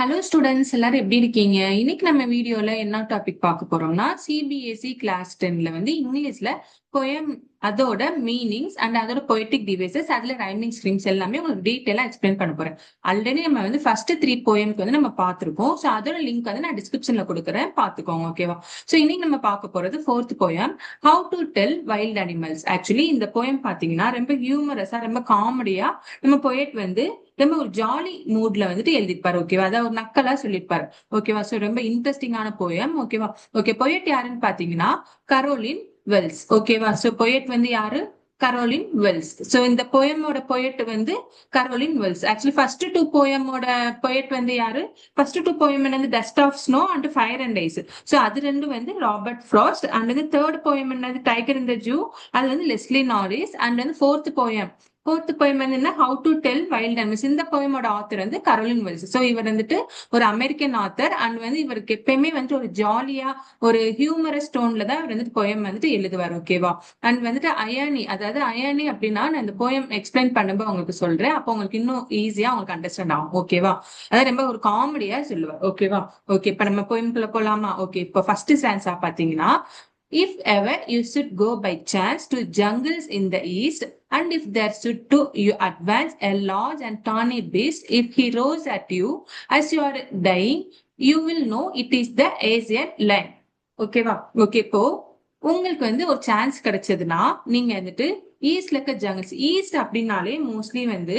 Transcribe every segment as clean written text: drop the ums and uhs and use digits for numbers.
Hello students, எல்லாரும் எப்படி இருக்கீங்க? இன்னைக்கு நம்ம வீடியோல என்ன டாபிக் பார்க்க போறோம்னா, சிபிஎஸ்இ கிளாஸ் 10ல வந்து இங்கிலீஷ்ல போயம், அதோட மீனிங்ஸ் அண்ட் அதோட பொய்டிக் டிவைசஸ், அதுல ரைமிங் ஸ்ட்ரீம்ஸ் எல்லாமே உங்களுக்கு டீட்டெயிலா எக்ஸ்பிளைன் பண்ண போறேன். ஆல்ரெடி நம்ம வந்து ஃபர்ஸ்ட் 3 போயம்க்கு வந்து நம்ம பார்த்திருக்கோம். ஸோ அதோட லிங்க் வந்து நான் டிஸ்கிரிப்ஷன்ல கொடுக்குறேன், பார்த்துக்கோங்க. ஓகேவா? ஸோ இன்னைக்கு நம்ம பார்க்க போறது 4th poem, how to tell wild animals. Actually இந்த போயம் பாத்தீங்கன்னா ரொம்ப ஹியூமரஸா, ரொம்ப காமெடியா நம்ம பொயட் வந்து ரொம்ப ஒரு ஜாலி மூட்ல வந்துட்டு எழுதிருப்பாரு. ஓகேவா? அதாவது ஒரு நக்கலா சொல்லிருப்பாரு. ஓகேவா? சோ ரொம்ப இன்ட்ரெஸ்டிங்கான போயம். ஓகேவா? ஓகே, பொயட் யாருன்னு பாத்தீங்கன்னா கரோலின் வெல்ஸ். ஓகேவா? சோ பொயட் வந்து யாரு? Caroline Wells. சோ இந்த போயமோட பொயட் வந்து Caroline Wells. Actually first two போயமோட பொயட் வந்து யாரு? ஃபர்ஸ்ட் டூ போயம் என்னது? Dust of snow and fire and ice. So அது ரெண்டும் வந்து ராபர்ட் ஃப்ராஸ்ட். அண்ட் வந்து தேர்ட் போயம் என்னது? Tiger in the zoo. அது வந்து லெஸ்லி நாரிஸ். அண்ட் வந்து ஃபோர்த் போயம் என்ன? How to tell wild animals. இந்த போயமோட ஆத்தர் வந்து கரோலின் வெல்ஸ். சோ இவர் வந்துட்டு ஒரு அமெரிக்கன் ஆத்தர். அண்ட் வந்து இவருக்கு எப்பயுமே வந்துட்டு ஒரு ஜாலியா, ஒரு ஹியூமரஸ் டோன்ல தான் இவர் வந்துட்டு போயம் வந்துட்டு எழுதுவார். ஓகேவா? அண்ட் வந்துட்டு அயானி, அதாவது அயானி அப்படின்னா நான் இந்த போயம் எக்ஸ்பிளைன் பண்ணும்போது உங்களுக்கு சொல்றேன். அப்போ உங்களுக்கு இன்னும் ஈஸியா உங்களுக்கு அண்டர்ஸ்டாண்ட் ஆகும். ஓகேவா? அதாவது ரொம்ப ஒரு காமெடியா சொல்லுவார். ஓகேவா? ஓகே, இப்ப நம்ம போயம்குள்ள போலாமா? ஓகே, இப்போ ஃபர்ஸ்ட் ஸ்டான்ஸா பாத்தீங்கன்னா, if ever you should go by chance to jungles in the east, and if there should to you advance a large and tawny beast, if he roars at you as you are dying, you will know it is the Asian lion. ஓகேவா? Okay, இப்போ உங்களுக்கு வந்து ஒரு chance கிடைச்சதுன்னா நீங்க வந்துட்டு ஈஸ்ட்ல இருக்க jungles, east அப்படின்னாலே மோஸ்ட்லி வந்து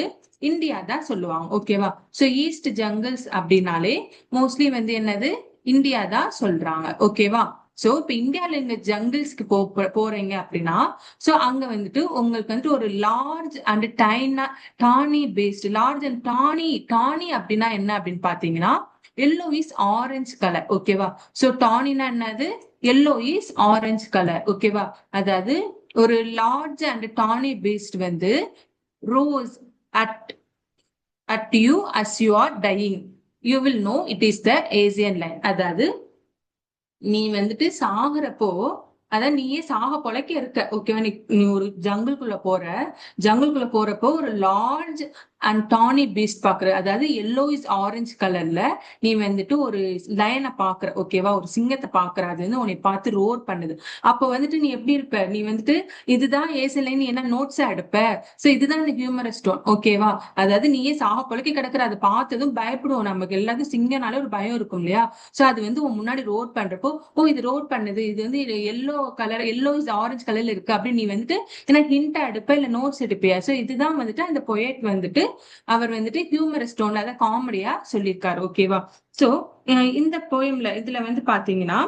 இந்தியா தான் சொல்லுவாங்க. ஓகேவா? சோ ஈஸ்ட் ஜங்கிள்ஸ் அப்படின்னாலே மோஸ்ட்லி வந்து என்னது? இந்தியா தான் சொல்றாங்க. ஓகேவா? சோ இப்ப இந்தியால இந்த ஜங்கிள்ஸ்க்கு போறீங்க அப்படின்னா, சோ அங்க வந்துட்டு உங்களுக்கு வந்துட்டு ஒரு large and tawny beast, large and tawny அப்படின்னா என்ன அப்படின்னு பாத்தீங்கன்னா, எல்லோ இஸ் ஆரஞ்சு கலர். ஓகேவா? சோ டானினா என்னது? Yellow is orange colour. ஓகேவா? அதாவது ஒரு லார்ஜ் அண்ட் டானி பேஸ்ட் வந்து rose at at you as you are dying, you will know it is the Asian line. அதாவது நீ வந்துட்டு சாகுறப்போ, அதான் நீயே சாக பொழைக்க இருக்க. ஓகேவா? நீ நீ ஒரு ஜங்கிள்குள்ள போறப்போ ஒரு லார்ஜ் அண்ட் டானி பீஸ்ட் பாக்குற, அதாவது எல்லோ இஸ் ஆரஞ்சு கலர்ல நீ வந்துட்டு ஒரு லயனை பாக்குற. ஓகேவா? ஒரு சிங்கத்தை பாக்குற. அது வந்து உன்னை பார்த்து ரோர் பண்ணுது. அப்ப வந்துட்டு நீ எப்படி இருப்ப? நீ வந்துட்டு இதுதான் ஏசலைன்னு என்ன நோட்ஸா எடுப்ப? சோ இதுதான் இந்த ஹியூமரஸ் டோன். ஓகேவா? அதாவது நீயே சாக பொழைக்க கிடக்குற, அதை பார்த்ததும் பயப்படுவோம். நமக்கு எல்லாத்துக்கும் சிங்கனாலே ஒரு பயம் இருக்கும் இல்லையா? சோ அது வந்து உன் முன்னாடி ரோட் பண்றப்போ, ஓ இது ரோட் பண்ணுது, இது வந்து yellow colour, yellow is orange கலர்ல இருக்கு அப்படின்னு நீ வந்துட்டு என்ன ஹிண்ட் எடுப்ப, இல்ல நோட்ஸ் எடுப்பியா? சோ இதுதான் வந்துட்டு அந்த பொயட் வந்துட்டு அவர் வந்துட்டு ஹியூமரஸ் டோன்ல, அத காமெடியா சொல்லியிருக்காரு. ஓகேவா? சோ இந்த போயம்ல இதுல வந்து பாத்தீங்கன்னா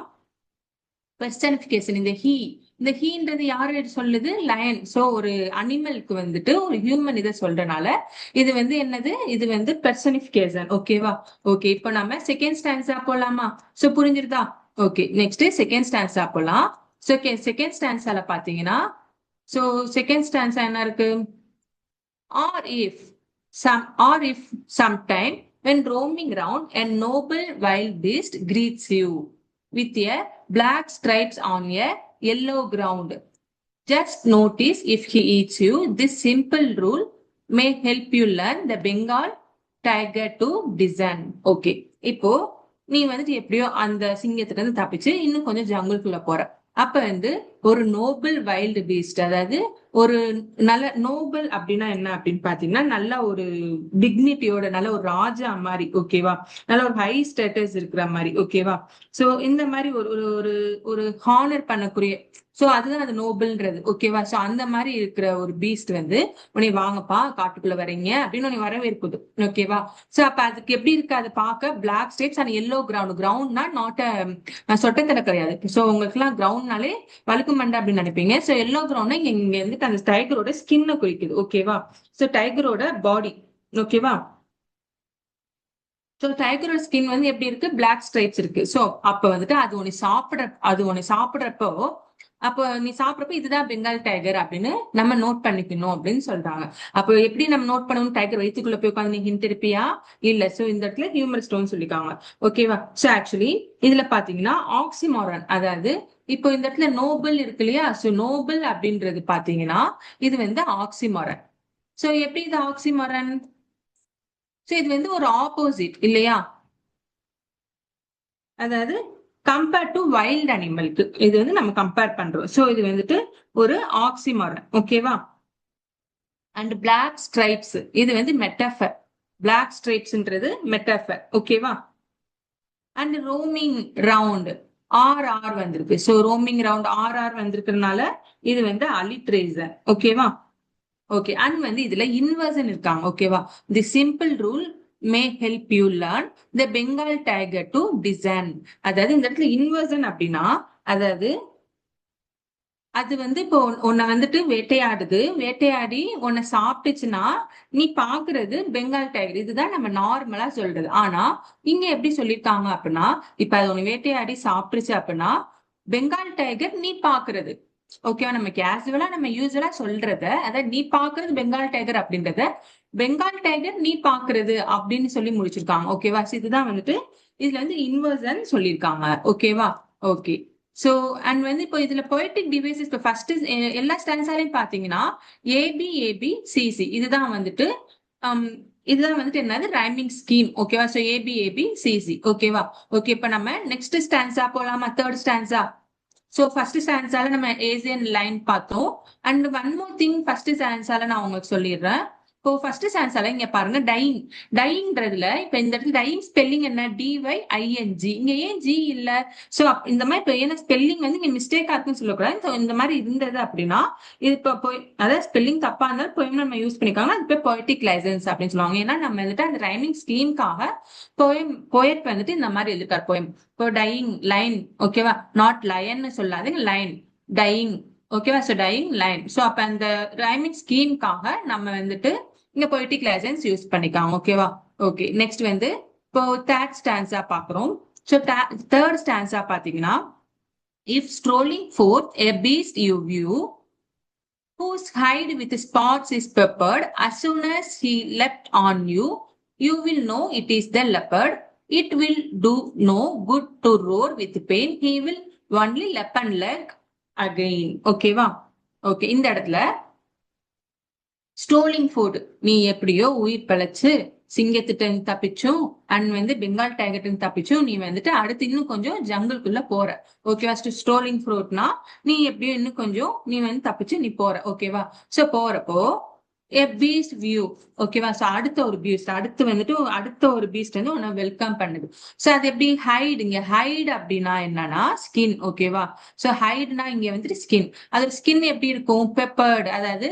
பெர்சனிபிகேஷன், இந்த ஹீன்றது யாரு சொல்லுது? லயன். சோ ஒரு அனிமலுக்கு வந்துட்டு ஒரு ஹியூமன் இதை சொல்றனால இது வந்து என்னது? இது வந்து பெர்சனிபிகேஷன். ஓகேவா? ஓகே, இப்போ நம்ம செகண்ட் ஸ்டான்ஸா போலாமா? சோ புரிஞ்சிருதா? ஓகே, நெக்ஸ்ட் செகண்ட் ஸ்டான்ஸா போலாம். சோ செகண்ட் ஸ்டான்ஸால பாத்தீங்கன்னா, சோ செகண்ட் ஸ்டான்ஸா என்ன இருக்கு? Or if sometime when roaming round a noble wild beast greets you with a black stripes on a yellow ground, just notice if he eats you. This simple rule may help you learn the Bengal tiger to discern. Okay, இப்போ நீ வந்துட்டு எப்படியோ அந்த சிங்கத்துல இருந்து தப்பிச்சு இன்னும் கொஞ்சம் ஜங்குள்குள்ள போற. அப்ப வந்து ஒரு நோபல் வைல்டு பீஸ்ட், அதாவது ஒரு நல்ல நோபல் அப்படின்னா என்ன அப்படின்னு பாத்தீங்கன்னா, நல்ல ஒரு டிக்னிட்டியோட, நல்ல ஒரு ராஜா மாதிரி. ஓகேவா? நல்ல ஒரு ஹை ஸ்டேட்டஸ் இருக்கிற மாதிரி. ஓகேவா? சோ இந்த மாதிரி ஒரு ஒரு ஒரு ஒரு ஹானர் பண்ணக்கூடிய, சோ அதுதான் அது நோபல்ன்றது. ஓகேவா? சோ அந்த மாதிரி இருக்கிற ஒரு பீஸ்ட் வந்து உன்னை வாங்கப்பா காட்டுக்குள்ள வரீங்க அப்படின்னு உன்னை வரவேற்புது. ஓகேவா? சோ அப்ப அதுக்கு எப்படி இருக்கு? அதை பார்க்க பிளாக் ஸ்டேப்ஸ் அண்ட் எல்லோ கிரவுண்ட்னா நாட் சொட்டத்தடை கிடையாது. சோ உங்களுக்கு எல்லாம் கிரவுண்ட்னாலே வழுக்கு மண்டை அப்படின்னு நினைப்பீங்க. சோ எல்லோ கிரவுண்ட்னா இங்க வந்துட்டு அந்த டைகரோட ஸ்கின்ன குறிக்குது. ஓகேவா? சோ டைகரோட பாடி. ஓகேவா? சோ டைகரோட ஸ்கின் வந்து எப்படி இருக்கு? பிளாக் ஸ்ட்ரைப்ஸ் இருக்கு. சோ அப்ப வந்துட்டு அது உன்னை சாப்பிடுறப்போ, அப்போ நீ சாப்பிடறப்ப இதுதான் பெங்கால் டைகர் அப்படின்னு நம்ம நோட் பண்ணிக்கணும் அப்படின்னு சொல்றாங்க. அப்போ எப்படி நம்ம நோட் பண்ணணும்? டைகர் வயிற்றுக்குள்ள போய் உட்காந்து நீ ஹிண்ட் இருப்பியா? இல்ல. சோ இந்த இடத்துல ஹியூமர் ஸ்டோன் சொல்லிருக்காங்க. ஓகேவா? சோ ஆக்சுவலி இதுல பாத்தீங்கன்னா ஆக்சிமாரன், அதாவது இப்போ இந்த இடத்துல நோபல் இருக்கு இல்லையா? சோ நோபல் அப்படின்றது பாத்தீங்கன்னா இது வந்து ஆக்சிமாரன். சோ எப்படி இது ஆக்சிமாரன்? சோ இது வந்து ஒரு ஆப்போசிட் இல்லையா? அதாவது கம்பேர் டு வைல்ட் அனிமலுக்கு இது வந்து நம்ம கம்பேர் பண்றோம். சோ இது வந்துட்டு ஒரு ஆக்சிமாரன். ஓகேவா? அண்ட் பிளாக் ஸ்ட்ரைப்ஸ் இது வந்து மெட்டாஃபர். பிளாக் ஸ்ட்ரைப்ஸ்ன்றது மெட்டாஃபர். ஓகேவா? அண்ட் ரோமிங் ரவுண்ட் ஆர் வந்திருக்கு. சோ ரோமிங் ரவுண்ட் ஆர் வந்திருக்கிறதுனால இது வந்து அலிட்ரேசர். ஓகேவா? ஓகே. அண்ட் வந்து இதுல இன்வர்ஷன் இருக்காங்க. ஓகேவா? The simple rule may help you learn the Bengal tiger to design. அதாவது இந்த இடத்துல இன்வர்ஷன் அப்படின்னா, அதாவது அது வந்து இப்போ உன்னை வந்துட்டு வேட்டையாடுது, வேட்டையாடி உன்னை சாப்பிட்டுச்சுன்னா நீ பாக்குறது பெங்கால் டைகர். இதுதான் நம்ம நார்மலா சொல்றது. ஆனா இங்க எப்படி சொல்லியிருக்காங்க அப்படின்னா, இப்ப அது உன்னை வேட்டையாடி சாப்பிட்டுச்சு அப்படின்னா பெங்கால் டைகர் நீ பாக்குறது. ஓகேவா? நம்ம கேசுவலா நம்ம யூஸ்வலா சொல்றத, அதாவது நீ பாக்குறது பெங்கால் டைகர் அப்படின்றத பெங்கால் டைகர் நீ பாக்குறது அப்படின்னு சொல்லி முடிச்சிருக்காங்க. ஓகேவா? இதுதான் வந்துட்டு இதுல வந்து இன்வர்சன் சொல்லியிருக்காங்க. ஓகேவா? ஓகே. சோ அண்ட் வந்து இப்போ இதுல பொய்டிக் டிவைசஸ் இப்போ ஃபர்ஸ்ட் எல்லா ஸ்டான்ஸாலையும் பாத்தீங்கன்னா ஏபி இதுதான் வந்துட்டு இதுதான் வந்துட்டு என்னது ரைமிங் ஸ்கீம். ஓகேவா? சோ ஏபி ஓகேவா? ஓகே. இப்ப நம்ம நெக்ஸ்ட் ஸ்டான்ஸா போலாமா? Third stanza. சோ ஃபர்ஸ்ட் ஸ்டான்ஸால நம்ம ஏசியன் லைன் பார்த்தோம். And one more thing first ஸ்டான்ஸால நான் உங்களுக்கு சொல்லிடுறேன். இப்போ ஃபர்ஸ்ட் ஸ்டான்ஸால இங்க பாருங்க டையிங். டையிங்ன்றதுல இப்ப இந்த இடத்துல டையிங் ஸ்பெல்லிங் என்ன? டிஒய்ஐஎன்ஜி. இங்க ஏன் ஜி இல்ல? சோ இந்த மாதிரி இப்போ ஏன்னா ஸ்பெல்லிங் வந்து இங்க மிஸ்டேக் ஆகுன்னு சொல்லக்கூடாது. இந்த மாதிரி இருந்தது அப்படின்னா இது இப்போ அதாவது ஸ்பெல்லிங் தப்பா இருந்தாலும் போயம் நம்ம யூஸ் பண்ணிக்காங்க. அது பேர் பொய்டிக் லைசன்ஸ் அப்படின்னு சொல்லுவாங்க. ஏன்னா நம்ம வந்துட்டு அந்த ரைமிங் ஸ்கீம்காக போயட் வந்துட்டு இந்த மாதிரி எழுதிருக்காரு போயம். இப்போ டையிங் லைன். ஓகேவா? நாட் லயன்னு சொல்லாதீங்க, லைன். டையிங். ஓகேவா? So dying line. சோ அப்ப அந்த ரைமிங் ஸ்கீம்காக நம்ம வந்துட்டு இங்க பொய்டிக் லைசன்ஸ் யூஸ் பண்ணிக்காங்க. ஓகேவா? ஓகே. நெக்ஸ்ட் வந்து இப்போ தேர்ட் ஸ்டான்ஸா பாக்குறோம். சோ தேர்ட் ஸ்டான்ஸா பாத்தீங்கன்னா, if strolling forth a beast you view whose hide with spots is peppered, as soon as he leapt on you, you will know it is the leopard. It will do no good to roar with pain. He will only leap and leg again. ஓகேவா? Okay. இந்த இடத்துல ஸ்டோலிங் food நீ எப்படியோ உயிர் பிழைச்சு சிங்கத்திட்ட தப்பிச்சும் and வந்து பெங்கால் டைகர்ட்டு தப்பிச்சும் நீ வந்துட்டு அடுத்து இன்னும் கொஞ்சம் ஜங்கிள்குள்ள போற. ஓகேவா? ஸ்டோலிங் ஃப்ரூட்னா நீ எப்படியோ இன்னும் கொஞ்சம் நீ வந்து தப்பிச்சு நீ போற. ஓகேவா? சோ போறப்போ a beast view. ஓகேவா? சோ அடுத்த ஒரு பீஸ்ட் அடுத்து வந்துட்டு அடுத்த ஒரு பீஸ்ட் வந்து உன்னை வெல்கம் பண்ணுது. சோ அது எப்படி ஹைட். இங்க ஹைட் அப்படின்னா என்னன்னா ஸ்கின். ஓகேவா? சோ ஹைட்னா இங்க வந்துட்டு ஸ்கின். அதோட ஸ்கின் எப்படி இருக்கும்? பெப்பர்டு. அதாவது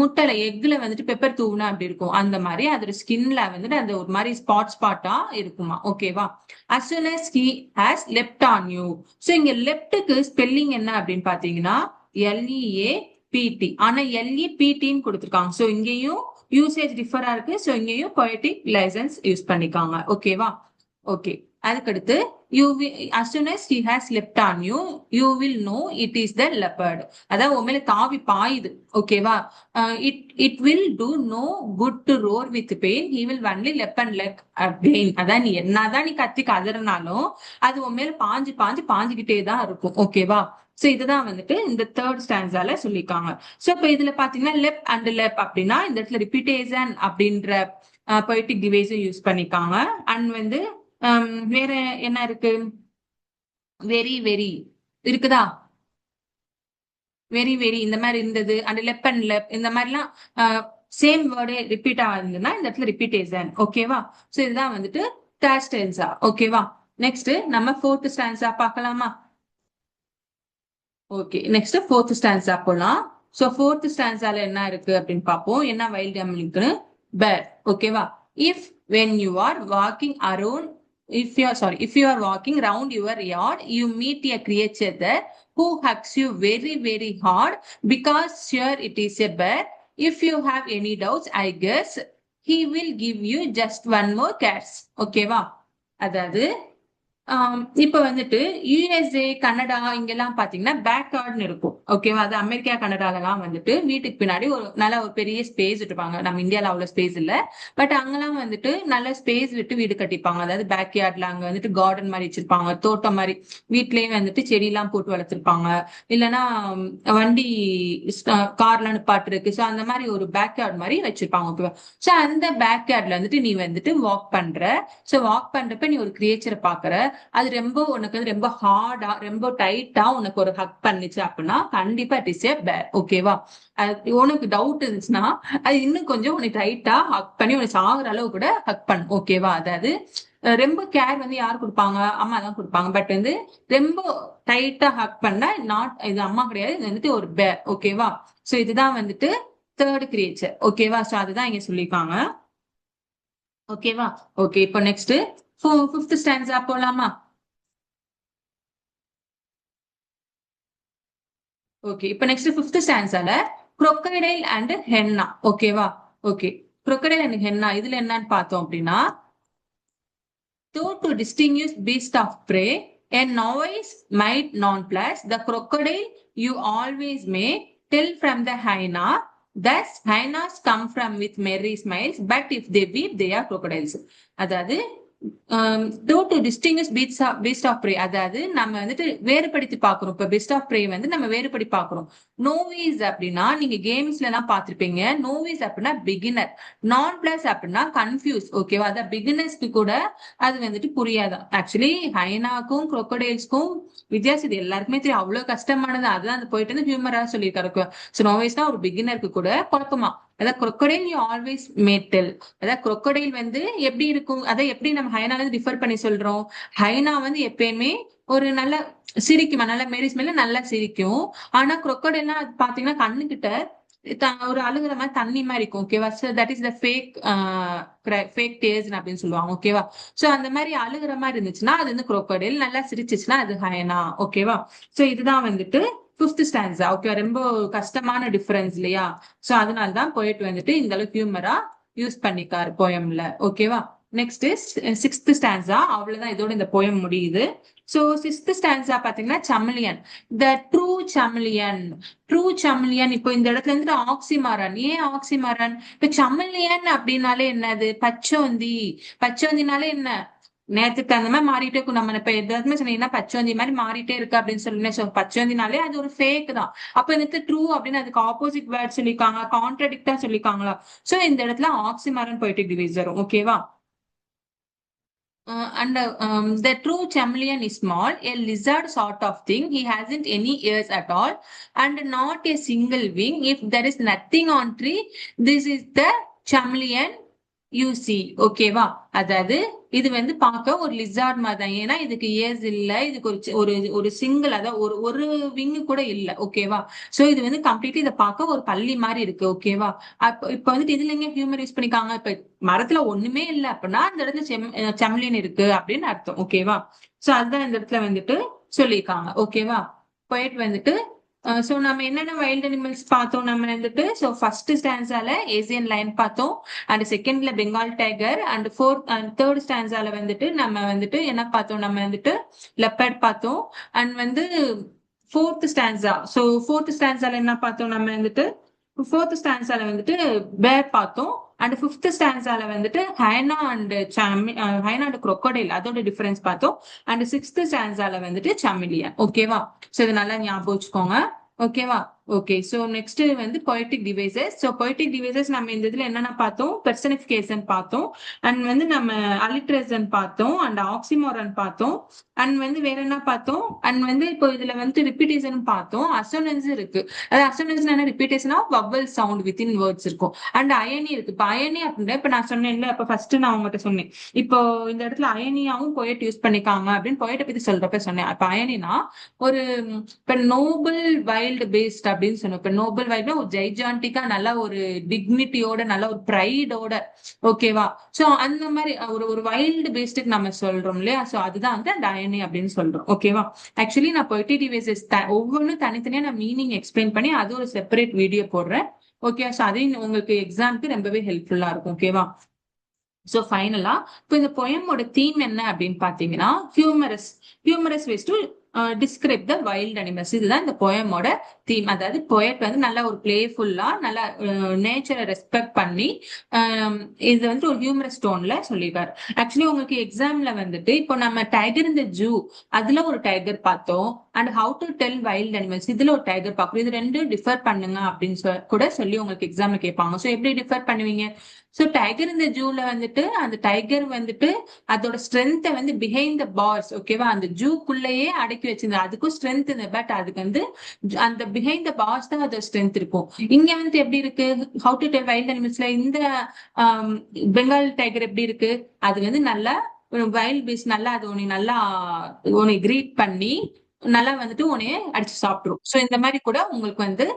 முட்டைல எக்ல வந்துட்டு பெப்பர் தூவுனா அப்படி இருக்கும். அந்த மாதிரி அதோட ஸ்கின்ல வந்துட்டு அந்த ஒரு மாதிரி ஸ்பாட்டா இருக்குமா. ஓகேவா? as soon as he has leapt on you. So இங்க லெப்டுக்கு ஸ்பெல்லிங் என்ன அப்படின்னு பாத்தீங்கன்னா LEAPT. ஆனா LEPTன்னு கொடுத்திருக்காங்க. சோ இங்கேயும் யூசேஜ் டிஃபரா இருக்கு. சோ இங்கேயும் பொய்டிக் லைசன்ஸ் யூஸ் பண்ணிக்காங்க. ஓகேவா? ஓகே. அதுக்கடுத்து as soon as he has leapt on you, you will know it is the leopard. அதாவது உன் மேல தாவி பாயுது. ஓகேவா? it will do no good to roar with pain. He will only leap and leg again. அதான் நீ என்னதான் நீ கத்தி கதறினாலும் அது உன் மேல பாஞ்சு பாஞ்சு பாஞ்சுக்கிட்டே தான் இருக்கும். ஓகேவா? சோ இதுதான் வந்துட்டு இந்த தேர்ட் ஸ்டான்ஸால சொல்லிருக்காங்க. சோ இப்ப இதுல பாத்தீங்கன்னா லெப் அண்ட் லெப் அப்படின்னா இந்த இடத்துல ரிப்பீட்டேஷன் அப்படின்ற பொய்டிக் டிவைஸும் யூஸ் பண்ணிருக்காங்க. அண்ட் வந்து வேற என்ன இருக்கு? வெரி வெரி இருக்குதா? வெரி வெரி இந்த மாதிரி இருந்தது. அண்ட் லெப் அண்ட் லெப் இந்த மாதிரிலாம் சேம் வேர்டே ரிப்பீட் ஆகுதுன்னா இந்த இடத்துல ரிப்பீட்டேஷன். ஓகேவா? சோ இதுதான் வந்துட்டு தேர்ட் ஸ்டான்ஸா. ஓகேவா? நெக்ஸ்ட் நம்ம ஃபோர்த் ஸ்டான்ஸா பார்க்கலாமா? ஓகே. நெக்ஸ்ட் ஃபோர்த் ஸ்டான்ஸா போலாம். சோ ஃபோர்த் ஸ்டான்ஸால என்ன இருக்கு அப்படின்னு பார்ப்போம். என்ன வைல்ட் அனிமலுக்குன்னு? பேர். ஓகேவா? If when you are walking around if you are walking around your yard, you meet a creature there who hugs you very very hard because sure it is a bear. If you have any doubts, I guess he will give you just one more kiss. ஓகேவா? அதாவது இப்ப வந்துட்டு USA Canada இங்கெல்லாம் பாத்தீங்கன்னா back கார்டுன்னு இருக்கும். ஓகேவா? அது America கனடாலலாம் வந்துட்டு வீட்டுக்கு பின்னாடி ஒரு நல்ல ஒரு பெரிய ஸ்பேஸ் விட்டுருப்பாங்க. நம்ம இந்தியால அவ்வளவு ஸ்பேஸ் இல்ல. பட் அங்கெல்லாம் வந்துட்டு நல்ல ஸ்பேஸ் விட்டு வீடு கட்டிப்பாங்க. அதாவது பேக் யார்ட்ல அங்க வந்துட்டு கார்டன் மாதிரி வச்சிருப்பாங்க. தோட்டம் மாதிரி வீட்லயும் வந்துட்டு செடி எல்லாம் போட்டு வளர்த்திருப்பாங்க. இல்லைன்னா வண்டி கார்ல நிப்பாட்டு இருக்கு. சோ அந்த மாதிரி ஒரு பேக் யார்ட் மாதிரி வச்சிருப்பாங்க. ஓகேவா? சோ அந்த பேக் யார்ட்ல வந்துட்டு நீ வந்துட்டு வாக் பண்ற. சோ வாக் பண்றப்ப நீ ஒரு கிரியேச்சரை பாக்குற. அது ரொம்ப உனக்கு வந்து ரொம்ப ஹார்டா ரொம்ப டைட்டா உனக்கு ஒரு ஹக் பண்ணுச்சு அப்படின்னா கண்டிப்பா இட் இஸ் ஏ பேர். ஓகேவா? உனக்கு டவுட் இருந்துச்சுன்னா அது இன்னும் கொஞ்சம் உனக்கு டைட்டா ஹக் பண்ணி உனக்கு சாகுற அளவு கூட ஹக் பண்ணும். ஓகேவா? அதாவது ரொம்ப கேர் வந்து யார் கொடுப்பாங்க? அம்மா தான் கொடுப்பாங்க. பட் வந்து ரொம்ப டைட்டா ஹக் பண்ண நாட் இது அம்மா கிடையாது, இது வந்துட்டு ஒரு பேர். ஓகேவா? சோ இதுதான் வந்துட்டு தேர்ட் கிரியேச்சர். ஓகேவா? சோ அதுதான் இங்க சொல்லிருக்காங்க. ஓகேவா? ஓகே, இப்போ நெக்ஸ்ட் ஃபிஃப்த் ஸ்டான்ஸா போலாமா? ஓகே, இப்போ நெக்ஸ்ட் ஃபிஃப்த் ஸ்டான்ஸால crocodile அண்ட் ஹென்னா. ஓகேவா? ஓகே, crocodile அண்ட் ஹென்னா இதுல என்னன்னு பார்த்தோம் அப்படின்னா, though to distinguish beast of prey, a novice might non-plus the crocodile you always may tell from the hyena. Thus, hyenas come from with merry smiles, but if they weep, they are crocodiles. அதாவது though to distinguish beast of prey, அதாவது நம்ம வந்துட்டு வேறுபடுத்தி பார்க்கிறோம். இப்ப beast of prey வந்து நம்ம வேறுபடுத்தி பார்க்கிறோம். நோவிஸ் அப்படின்னா நீங்க கேம்ஸ்ல எல்லாம் பார்த்திருப்பீங்க. நோவிஸ் அப்படின்னா பிகினர், நான் பிளஸ் அப்படின்னா கன்ஃபியூஸ். ஓகேவா? அதான் பிகினர்ஸ்க்கு கூட அது வந்துட்டு புரியாதான். ஆக்சுவலி ஹைனாக்கும் crocodiles-க்கும் வித்தியாசம் இது எல்லாருக்குமே தெரியும். அவ்வளவு கஷ்டமானது. அதுதான் அந்த போயிட்டு வந்து ஹியூமரா சொல்லியிருக்காரு. சோ நோவிஸ்னா ஒரு பிகினருக்கு கூட குழப்பமா. அதான் crocodile you always may tell. அதான் crocodile வந்து எப்படி இருக்கும், அதை எப்படி நம்ம ஹைனால டிஃபர் பண்ணி சொல்றோம்? ஹைனா வந்து எப்பயுமே ஒரு நல்ல சிரிக்குமா, நல்ல மேரிஸ் மேல நல்லா சிரிக்கும். ஆனா crocodile பாத்தீங்கன்னா கண்ணுகிட்ட ஒரு அழுகுற மாதிரி தண்ணி மாதிரி இருக்கும். ஓகேவா? So that is the fake tears அப்படின்னு சொல்லுவாங்க. ஓகேவா? சோ அந்த மாதிரி அழுகுற மாதிரி இருந்துச்சுன்னா அது வந்து crocodile, நல்லா சிரிச்சிச்சுன்னா அது ஹைனா. ஓகேவா? சோ இதுதான் வந்துட்டு ஃபிஃப்த் ஸ்டான்ஸா. ஓகே, ரொம்ப கஷ்டமான டிஃபரன்ஸ் இல்லையா? சோ அதனாலதான் போயிட்டு வந்துட்டு இந்த அளவுக்கு ஹியூமரா யூஸ் பண்ணிக்காரு போயம்ல. ஓகேவா? Next sixth stanza. அவ்வளவுதான், இதோட இந்த போயம் முடியுது. சோ சிக்ஸ்த் ஸ்டான்ஸா பாத்தீங்கன்னா சமலியன், த ட்ரூ சமலியன். ட்ரூ சமலியன் இப்போ இந்த இடத்துல இருந்து ஆக்சிமாரன். ஏன் ஆக்சிமாரன்? இப்ப சமலியன் அப்படின்னாலே என்னது? பச்சோந்தி. பச்சோந்தினாலே என்ன? நேரத்துக்கு தகுந்த மாதிரி மாறிட்டே இருக்கும். நம்ம இப்ப எதாச்சுமே சொன்னீங்கன்னா பச்சோந்தி மாதிரி மாறிட்டே இருக்கு அப்படின்னு சொல்லி பச்சோந்தினாலே அது ஒரு ஃபேக் தான். அப்ப இந்த ட்ரூ அப்படின்னு அதுக்கு ஆப்போசிட் வேர்ட் சொல்லிருக்காங்க, கான்ட்ரடிக்டா சொல்லிருக்காங்களா? சோ இந்த இடத்துல ஆக்சிமாரன் பொய்டிக் டிவைஸ் வரும். ஓகேவா? And the true chameleon is small, a lizard sort of thing. He hasn't any ears at all, and not a single wing. If there is nothing on tree, this is the chameleon you see. ஓகேவா? அதாவது இது வந்து பார்க்க ஒரு lizard மாதிரி தான். ஏன்னா இதுக்கு இயர்ஸ் இல்ல, இதுக்கு ஒரு ஒரு சிங்கிள், அதாவது ஒரு ஒரு விங்கு கூட இல்ல. ஓகேவா? சோ இது வந்து கம்ப்ளீட்லி இதை பார்க்க ஒரு பள்ளி மாதிரி இருக்கு. ஓகேவா? அப்ப இப்ப வந்துட்டு இதுல எங்க ஹியூமர் யூஸ் பண்ணிக்காங்க? இப்ப மரத்துல ஒண்ணுமே இல்ல அப்படின்னா அந்த இடத்துல செம்மலியன் இருக்கு அப்படின்னு அர்த்தம். ஓகேவா? சோ அதுதான் இந்த இடத்துல வந்துட்டு சொல்லியிருக்காங்க. ஓகேவா? போயிட்டு வந்துட்டு சோ நம்ம என்னென்ன வைல்ட் அனிமல்ஸ் பார்த்தோம் நம்ம வந்துட்டு. சோ ஃபர்ஸ்ட் ஸ்டான்ஸால ஏசியன் லைன் பார்த்தோம், அண்ட் செகண்ட்ல Bengal tiger, and fourth and third ஸ்டான்ஸால வந்துட்டு நம்ம வந்துட்டு என்ன பார்த்தோம்? நம்ம வந்துட்டு லெப்பர்ட் பார்த்தோம். அண்ட் வந்து ஃபோர்த் ஸ்டான்ஸா, சோ ஃபோர்த் ஸ்டான்ஸால என்ன பார்த்தோம்? நம்ம வந்துட்டு ஃபோர்த் ஸ்டான்ஸால வந்துட்டு பேர் பார்த்தோம். அண்ட் ஃபிஃப்த் ஸ்டான்ஸால வந்துட்டு ஹைனா அண்ட் ஹைனா அண்ட் crocodile அதோட டிஃபரன்ஸ் பார்த்தோம். அண்ட் சிக்ஸ்த் ஸ்டான்ஸால வந்துட்டு சமிலியன். ஓகேவா? சோ இது நல்லா ஞாபகம் வச்சுக்கோங்க. ஓகேவா? ஓகே, சோ நெக்ஸ்ட் வந்து poetic devices. So poetic devices நம்ம இந்த இதுல என்னென்ன பார்த்தோம்? பெர்சனிஃபிகேஷன் பார்த்தோம், அண்ட் வந்து நம்ம அலிட்ரேஷன் பார்த்தோம், அண்ட் ஆக்சிமோரன் பார்த்தோம், அண்ட் வந்து வேற என்ன பார்த்தோம்? அண்ட் வந்து இப்போ இதுல வந்து ரிப்பீட்டேஷன் பார்த்தோம், அசோனன்ஸ் இருக்கு. அது அசோனன்ஸ் என்ன? Repetition of vowel sound within words இருக்கும். அண்ட் அயனி இருக்கு. இப்போ அயனி அப்படின்னா இப்ப நான் சொன்னேன்ல, இப்ப ஃபர்ஸ்ட் நான் உங்ககிட்ட சொன்னேன், இப்போ இந்த இடத்துல அயனியாவும் பொயட் யூஸ் பண்ணிக்காங்க அப்படின்னு பொயட்டை பத்தி சொல்றப்ப சொன்னேன். அப்ப அயனினா ஒரு இப்ப நோபல் வைல்டு பேஸ்ட் அப்படின்னு சொன்னோம். இப்ப நோபல் வைல்ட்னா ஒரு ஜெய்ஜான்டிக்கா நல்ல ஒரு டிக்னிட்டியோட நல்ல ஒரு ப்ரைடோட. ஓகேவா? சோ அந்த மாதிரி ஒரு ஒரு வைல்டு பேஸ்டுக்கு நம்ம சொல்றோம் இல்லையா? சோ அதுதான் வந்து அந்த அயனி அப்படின்னு சொல்றோம். ஓகேவா? ஆக்சுவலி நான் பொய்டிக் டிவைசஸ் ஒவ்வொன்றும் தனித்தனியா நான் மீனிங் எக்ஸ்பிளைன் பண்ணி அது ஒரு செப்பரேட் வீடியோ போடுறேன். ஓகே, சோ அதையும் உங்களுக்கு எக்ஸாம்க்கு ரொம்பவே ஹெல்ப்ஃபுல்லா இருக்கும். ஓகேவா? சோ ஃபைனலா இப்போ இந்த பொயமோட தீம் என்ன அப்படின்னு பாத்தீங்கன்னா humorous. Humorous ways to describe the wild animals. இதுதான் இந்த போயமோட தீம். அதாவது போயட் வந்து நல்லா ஒரு பிளேஃபுல்லா நல்லா நேச்சரை ரெஸ்பெக்ட் பண்ணி இது வந்து ஒரு ஹியூமரஸ் டோன்ல சொல்லியிருக்காரு. ஆக்சுவலி உங்களுக்கு எக்ஸாம்ல வந்துட்டு இப்போ நம்ம டைகர் இந்த ஜூ அதுல ஒரு டைகர் பார்த்தோம், and how to tell wild animals இதுல ஒரு டைகர் பார்க்கணும். இது ரெண்டும் டிஃபர் பண்ணுங்க அப்படின்னு கூட சொல்லி உங்களுக்கு எக்ஸாம்ல கேட்பாங்க. ஸோ எப்படி டிஃபர் பண்ணுவீங்க? ஸோ டைகர் இந்த ஜூல வந்துட்டு அந்த டைகர் வந்துட்டு அதோட ஸ்ட்ரென்த்தை வந்து பிஹைண்ட் த பார்ஸ், ஓகேவா, அந்த ஜூக்குள்ளேயே அடக்கி வச்சிருந்தது. அதுக்கும் ஸ்ட்ரென்த் இல்லை, பட் அதுக்கு வந்து அந்த பிஹைண்ட் த பார்ஸ் தான் அதோட ஸ்ட்ரென்த் இருக்கும். இங்க வந்து எப்படி இருக்கு ஹவு டு டெல் வைல்ட் அனிமல்ஸ்ல இந்த பெங்கால் டைகர் எப்படி இருக்கு? அது வந்து நல்லா வைல்ட் பீஸ் நல்லா அது உன்னை கிரீட் பண்ணி நல்லா வந்துட்டு உன்னைய அடிச்சு சாப்பிட்டுரும். ஸோ இந்த மாதிரி கூட உங்களுக்கு வந்து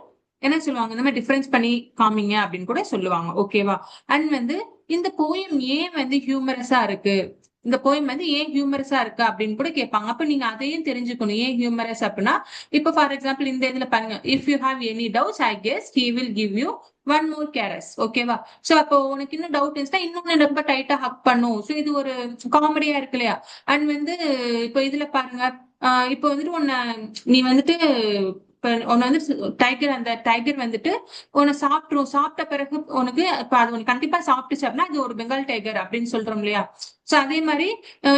என்ன சொல்லுவாங்க, இந்த மாதிரி டிஃபரன்ஸ் பண்ணி காமிங்க அப்படின்னு கூட சொல்லுவாங்க. ஓகேவா? அண்ட் வந்து இந்த போயம் ஏன் வந்து ஹியூமரஸா இருக்கு, இந்த போயம் வந்து ஏன் ஹியூமரஸா இருக்கு அப்படின்னு கூட கேட்பாங்க. அப்ப நீங்க அதையும் தெரிஞ்சுக்கணும் ஏன் ஹியூமரஸ் அப்படின்னா. இப்போ ஃபார் எக்ஸாம்பிள் இந்த இதுல பாருங்க, if you have any doubts I guess he will give you one more caress. ஓகேவா? சோ அப்போ உனக்கு இன்னும் டவுட் இருந்துச்சுன்னா இன்னொன்னு ரொம்ப டைட்டா ஹக் பண்ணும். சோ இது ஒரு காமெடியா இருக்கு இல்லையா? அண்ட் வந்து இப்போ இதுல பாருங்க, இப்போ வந்துட்டு நீ வந்துட்டு உன்னை வந்து டைகர் அந்த டைகர் வந்துட்டு உன்னை சாப்பிட்டுரும். சாப்பிட்ட பிறகு உனக்கு இப்ப அது உனக்கு கண்டிப்பா சாப்பிட்டுச்சு அப்படின்னா அது ஒரு பெங்கால் டைகர் அப்படின்னு சொல்றோம் இல்லையா? சோ அதே மாதிரி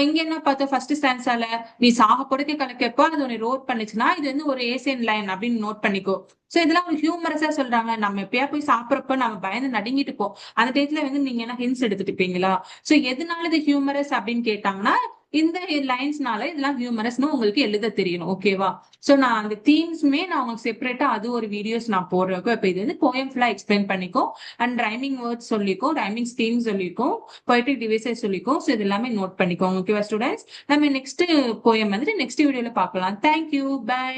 இங்க என்ன பார்த்தோம் ஃபர்ஸ்ட் ஸ்டான்ஸால, நீ சாக கொடுக்க கலக்கப்போ அது உன்னை ரோட் பண்ணுச்சுன்னா இது வந்து ஒரு ஏசியன் லைன் அப்படின்னு நோட் பண்ணிக்கோ. சோ இதெல்லாம் ஒரு ஹியூமரஸா சொல்றாங்க. நம்ம எப்பயா போய் சாப்பிடறப்ப நம்ம பயந்து நடுங்கிட்டு போ, அந்த டயத்துல வந்து நீங்க என்ன ஹின்ஸ் எடுத்துட்டுப்பீங்களா? சோ எதனால இது ஹியூமரஸ் அப்படின்னு கேட்டாங்கன்னா இந்த லைன்ஸ்னால இதெல்லாம் ஹியூமரஸ்னு உங்களுக்கு எழுத தெரியணும். ஓகேவா? சோ நான் அந்த தீம்ஸ்மே நான் உங்களுக்கு செப்பரேட்டா அது ஒரு வீடியோஸ் நான் போடுறேன். இப்ப இது வந்து போயம் ஃபுல்லா எக்ஸ்பிளைன் பண்ணிக்கோ, அண்ட் ரைமிங் வேர்ட்ஸ் சொல்லிக்கோ, ரைமிங் ஸ்கீம் சொல்லிக்கோ, பொய்டிக் டிவைசஸ் சொல்லிக்கோ. சோ இது எல்லாமே நோட் பண்ணிக்கோங்க. ஓகேவா ஸ்டூடெண்ட்ஸ்? நம்ம நெக்ஸ்ட் போயம் வந்துட்டு நெக்ஸ்ட் வீடியோல பார்க்கலாம். Thank you, by.